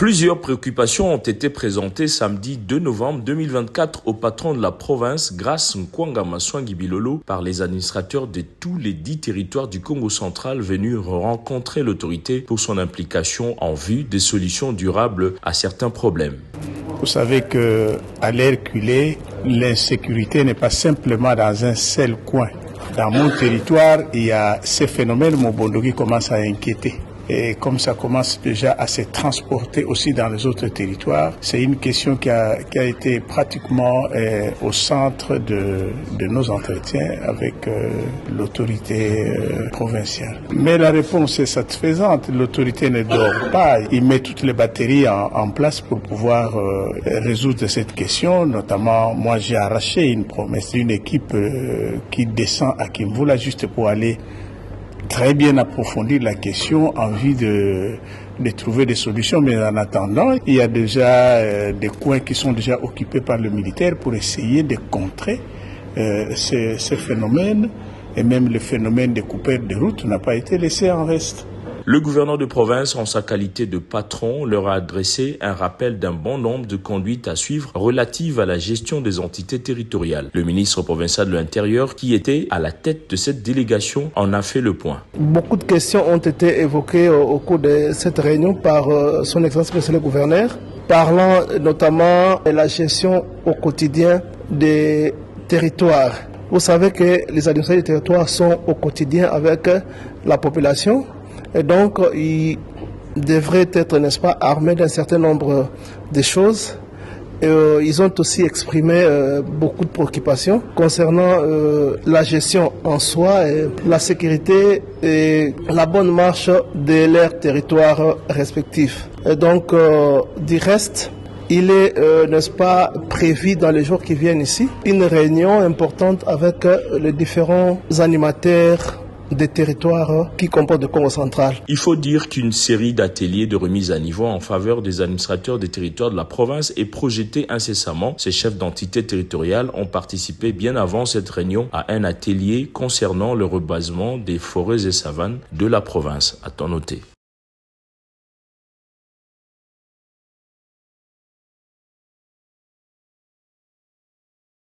Plusieurs préoccupations ont été présentées samedi 2 novembre 2024 au patron de la province Grace Nkwanga Maswangi Bilolo par les administrateurs de tous les 10 territoires du Congo central venus rencontrer l'autorité pour son implication en vue des solutions durables à certains problèmes. Vous savez qu'à l'heure qu'il est, l'insécurité n'est pas simplement dans un seul coin. Dans mon territoire, il y a ces phénomènes Mobondo qui commencent à inquiéter. Et comme ça commence déjà à se transporter aussi dans les autres territoires, c'est une question qui a été pratiquement au centre de nos entretiens avec l'autorité provinciale. Mais la réponse est satisfaisante. L'autorité ne dort pas. Il met toutes les batteries en place pour pouvoir résoudre cette question. Notamment, moi j'ai arraché une promesse d'une équipe qui descend à Kimvula juste pour aller très bien approfondir la question en vue de trouver des solutions. Mais en attendant, il y a déjà des coins qui sont déjà occupés par le militaire pour essayer de contrer ces phénomènes. Et même le phénomène des coupeurs de route n'a pas été laissé en reste. Le gouverneur de province, en sa qualité de patron, leur a adressé un rappel d'un bon nombre de conduites à suivre relatives à la gestion des entités territoriales. Le ministre provincial de l'Intérieur, qui était à la tête de cette délégation, en a fait le point. Beaucoup de questions ont été évoquées au cours de cette réunion par son Excellence Monsieur le gouverneur, parlant notamment de la gestion au quotidien des territoires. Vous savez que les administrateurs des territoires sont au quotidien avec la population. Et donc, ils devraient être, n'est-ce pas, armés d'un certain nombre de choses. Ils ont aussi exprimé beaucoup de préoccupations concernant la gestion en soi, la sécurité et la bonne marche de leurs territoires respectifs. Et donc, du reste, il est, n'est-ce pas, prévu dans les jours qui viennent ici, une réunion importante avec les différents animateurs des territoires qui composent le Congo central. Il faut dire qu'une série d'ateliers de remise à niveau en faveur des administrateurs des territoires de la province est projetée incessamment. Ces chefs d'entités territoriales ont participé bien avant cette réunion à un atelier concernant le rebasement des forêts et savanes de la province, a-t-on noté.